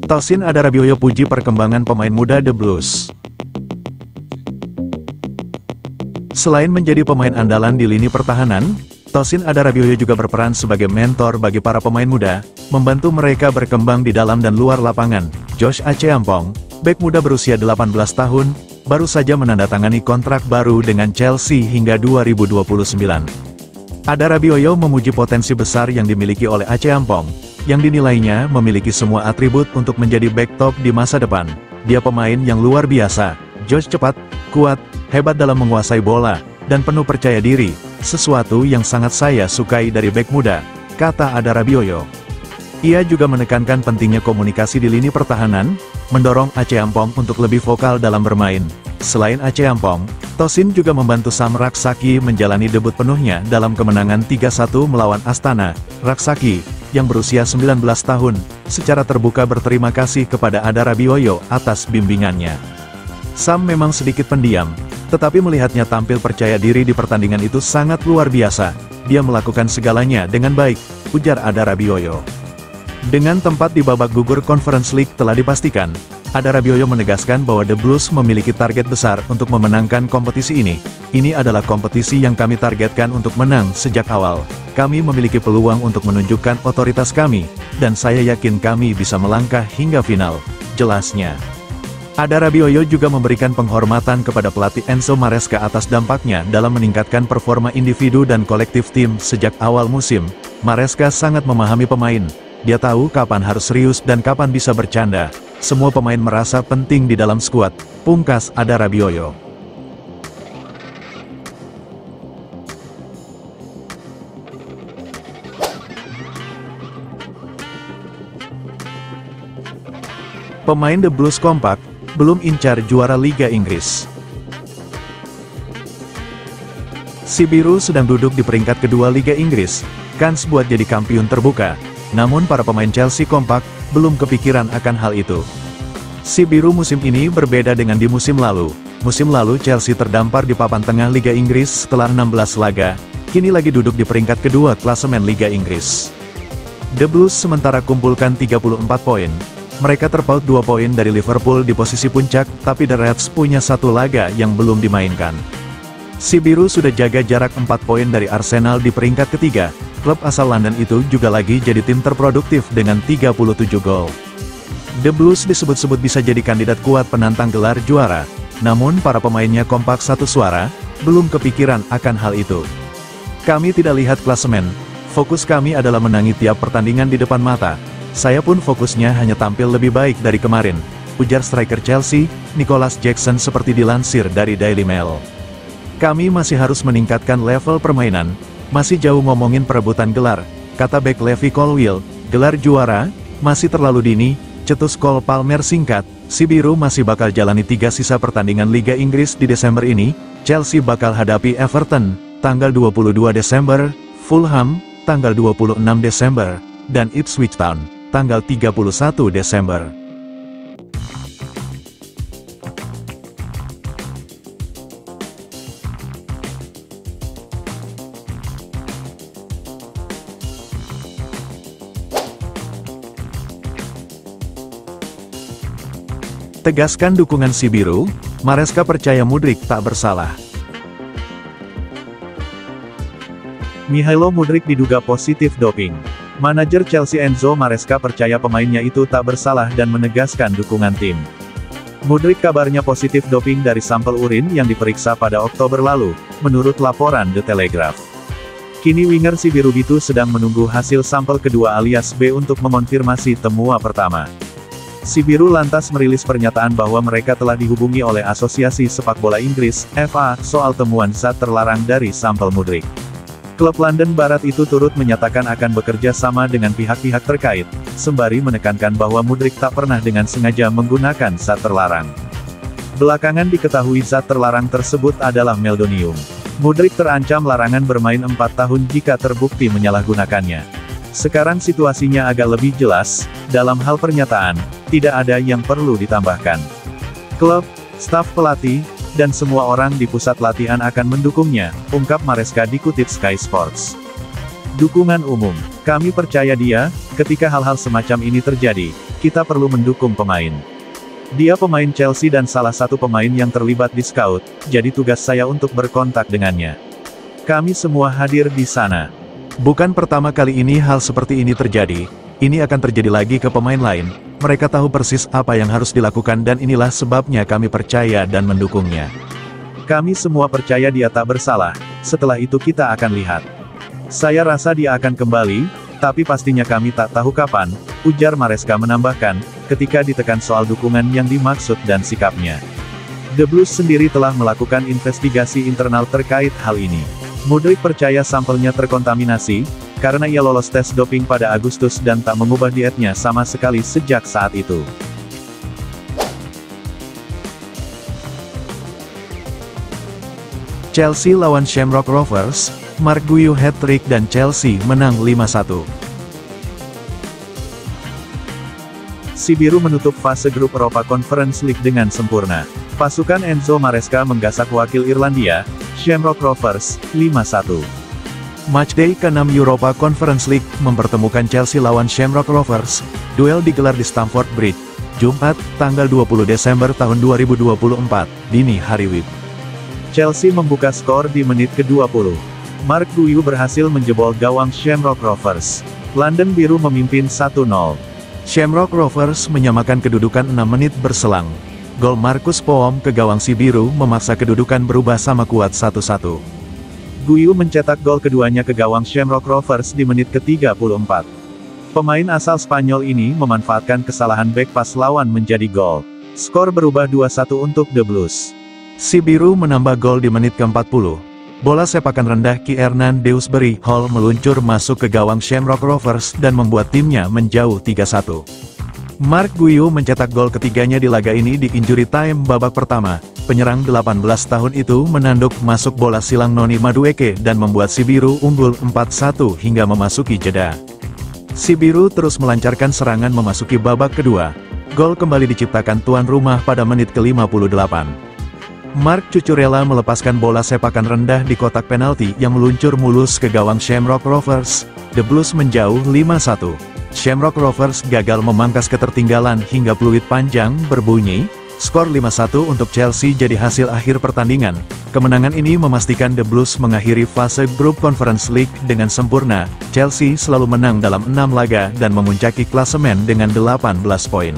Tosin Adarabioyo puji perkembangan pemain muda The Blues. Selain menjadi pemain andalan di lini pertahanan, Tosin Adarabioyo juga berperan sebagai mentor bagi para pemain muda, membantu mereka berkembang di dalam dan luar lapangan. Josh Acheampong, bek muda berusia 18 tahun, baru saja menandatangani kontrak baru dengan Chelsea hingga 2029. Adarabioyo memuji potensi besar yang dimiliki oleh Acheampong, yang dinilainya memiliki semua atribut untuk menjadi bek top di masa depan. Dia pemain yang luar biasa. Josh cepat, kuat, hebat dalam menguasai bola, dan penuh percaya diri, sesuatu yang sangat saya sukai dari bek muda, kata Adarabioyo. Ia juga menekankan pentingnya komunikasi di lini pertahanan, mendorong Acheampong untuk lebih vokal dalam bermain. Selain Acheampong, Tosin juga membantu Sam Raksaki menjalani debut penuhnya dalam kemenangan 3-1 melawan Astana. Raksaki, yang berusia 19 tahun, secara terbuka berterima kasih kepada Adarabioyo atas bimbingannya. Sam memang sedikit pendiam, tetapi melihatnya tampil percaya diri di pertandingan itu sangat luar biasa. Dia melakukan segalanya dengan baik, ujar Adarabioyo. Dengan tempat di babak gugur Conference League telah dipastikan, Adarabioyo menegaskan bahwa The Blues memiliki target besar untuk memenangkan kompetisi ini. Ini adalah kompetisi yang kami targetkan untuk menang sejak awal. Kami memiliki peluang untuk menunjukkan otoritas kami, dan saya yakin kami bisa melangkah hingga final, jelasnya. Adarabioyo juga memberikan penghormatan kepada pelatih Enzo Maresca atas dampaknya dalam meningkatkan performa individu dan kolektif tim sejak awal musim. Maresca sangat memahami pemain. Dia tahu kapan harus serius dan kapan bisa bercanda. Semua pemain merasa penting di dalam skuad, pungkas Adarabioyo. Pemain The Blues kompak, belum incar juara Liga Inggris. Si Biru sedang duduk di peringkat kedua Liga Inggris, kans buat jadi kampiun terbuka. Namun para pemain Chelsea kompak, belum kepikiran akan hal itu. Si Biru musim ini berbeda dengan di musim lalu. Musim lalu Chelsea terdampar di papan tengah Liga Inggris setelah 16 laga, kini lagi duduk di peringkat kedua klasemen Liga Inggris. The Blues sementara kumpulkan 34 poin. Mereka terpaut 2 poin dari Liverpool di posisi puncak, tapi The Reds punya 1 laga yang belum dimainkan. Si Biru sudah jaga jarak 4 poin dari Arsenal di peringkat ketiga. Klub asal London itu juga lagi jadi tim terproduktif dengan 37 gol. The Blues disebut-sebut bisa jadi kandidat kuat penantang gelar juara, namun para pemainnya kompak satu suara, belum kepikiran akan hal itu. Kami tidak lihat klasemen, fokus kami adalah menangi tiap pertandingan di depan mata. Saya pun fokusnya hanya tampil lebih baik dari kemarin, ujar striker Chelsea, Nicholas Jackson seperti dilansir dari Daily Mail. Kami masih harus meningkatkan level permainan, masih jauh ngomongin perebutan gelar, kata bek Levi Colwill. Gelar juara masih terlalu dini, cetus Cole Palmer singkat. Si Biru masih bakal jalani 3 sisa pertandingan Liga Inggris di Desember ini. Chelsea bakal hadapi Everton, tanggal 22 Desember, Fulham, tanggal 26 Desember, dan Ipswich Town, tanggal 31 Desember. Tegaskan dukungan si Biru, Maresca percaya Mudryk tak bersalah. Mihailo Mudryk diduga positif doping. Manajer Chelsea Enzo Maresca percaya pemainnya itu tak bersalah dan menegaskan dukungan tim. Mudryk kabarnya positif doping dari sampel urin yang diperiksa pada Oktober lalu, menurut laporan The Telegraph. Kini winger si Biru itu sedang menunggu hasil sampel kedua alias B untuk mengonfirmasi temuan pertama. Si Biru lantas merilis pernyataan bahwa mereka telah dihubungi oleh Asosiasi Sepak Bola Inggris, FA, soal temuan zat terlarang dari sampel Mudryk. Klub London Barat itu turut menyatakan akan bekerja sama dengan pihak-pihak terkait, sembari menekankan bahwa Mudryk tak pernah dengan sengaja menggunakan zat terlarang. Belakangan diketahui zat terlarang tersebut adalah meldonium. Mudryk terancam larangan bermain 4 tahun jika terbukti menyalahgunakannya. Sekarang situasinya agak lebih jelas, dalam hal pernyataan, tidak ada yang perlu ditambahkan. Klub, staf pelatih, dan semua orang di pusat latihan akan mendukungnya, ungkap Maresca dikutip Sky Sports. Dukungan umum, kami percaya dia, ketika hal-hal semacam ini terjadi, kita perlu mendukung pemain. Dia pemain Chelsea dan salah satu pemain yang terlibat di scout, jadi tugas saya untuk berkontak dengannya. Kami semua hadir di sana. Bukan pertama kali ini hal seperti ini terjadi, ini akan terjadi lagi ke pemain lain, mereka tahu persis apa yang harus dilakukan dan inilah sebabnya kami percaya dan mendukungnya. Kami semua percaya dia tak bersalah, setelah itu kita akan lihat. Saya rasa dia akan kembali, tapi pastinya kami tak tahu kapan, ujar Maresca menambahkan, ketika ditekan soal dukungan yang dimaksud dan sikapnya. The Blues sendiri telah melakukan investigasi internal terkait hal ini. Mudryk percaya sampelnya terkontaminasi, karena ia lolos tes doping pada Agustus dan tak mengubah dietnya sama sekali sejak saat itu. Chelsea lawan Shamrock Rovers, Mark Guiu hat-trick dan Chelsea menang 5-1. Si Biru menutup fase grup Europa Conference League dengan sempurna. Pasukan Enzo Maresca menggasak wakil Irlandia, Shamrock Rovers, 5-1. Matchday ke-6 Europa Conference League mempertemukan Chelsea lawan Shamrock Rovers. Duel digelar di Stamford Bridge, Jumat, tanggal 20 Desember tahun 2024, dini hari WIB. Chelsea membuka skor di menit ke-20. Mark Guiu berhasil menjebol gawang Shamrock Rovers. London Biru memimpin 1-0. Shamrock Rovers menyamakan kedudukan 6 menit berselang. Gol Marcus Poom ke gawang si Biru memaksa kedudukan berubah sama kuat 1-1. Guiu mencetak gol keduanya ke gawang Shamrock Rovers di menit ke-34. Pemain asal Spanyol ini memanfaatkan kesalahan back pass lawan menjadi gol. Skor berubah 2-1 untuk The Blues. Si Biru menambah gol di menit ke-40. Bola sepakan rendah Kiernan Dewsbury Hall meluncur masuk ke gawang Shamrock Rovers dan membuat timnya menjauh 3-1. Mark Guiu mencetak gol ketiganya di laga ini di injury time babak pertama. Penyerang 18 tahun itu menanduk masuk bola silang Noni Madueke dan membuat si Biru unggul 4-1 hingga memasuki jeda. Si Biru terus melancarkan serangan memasuki babak kedua. Gol kembali diciptakan tuan rumah pada menit ke-58. Mark Cucurella melepaskan bola sepakan rendah di kotak penalti yang meluncur mulus ke gawang Shamrock Rovers. The Blues menjauh 5-1. Shamrock Rovers gagal memangkas ketertinggalan hingga peluit panjang berbunyi. Skor 5-1 untuk Chelsea jadi hasil akhir pertandingan. Kemenangan ini memastikan The Blues mengakhiri fase grup Conference League dengan sempurna. Chelsea selalu menang dalam 6 laga dan memuncaki klasemen dengan 18 poin.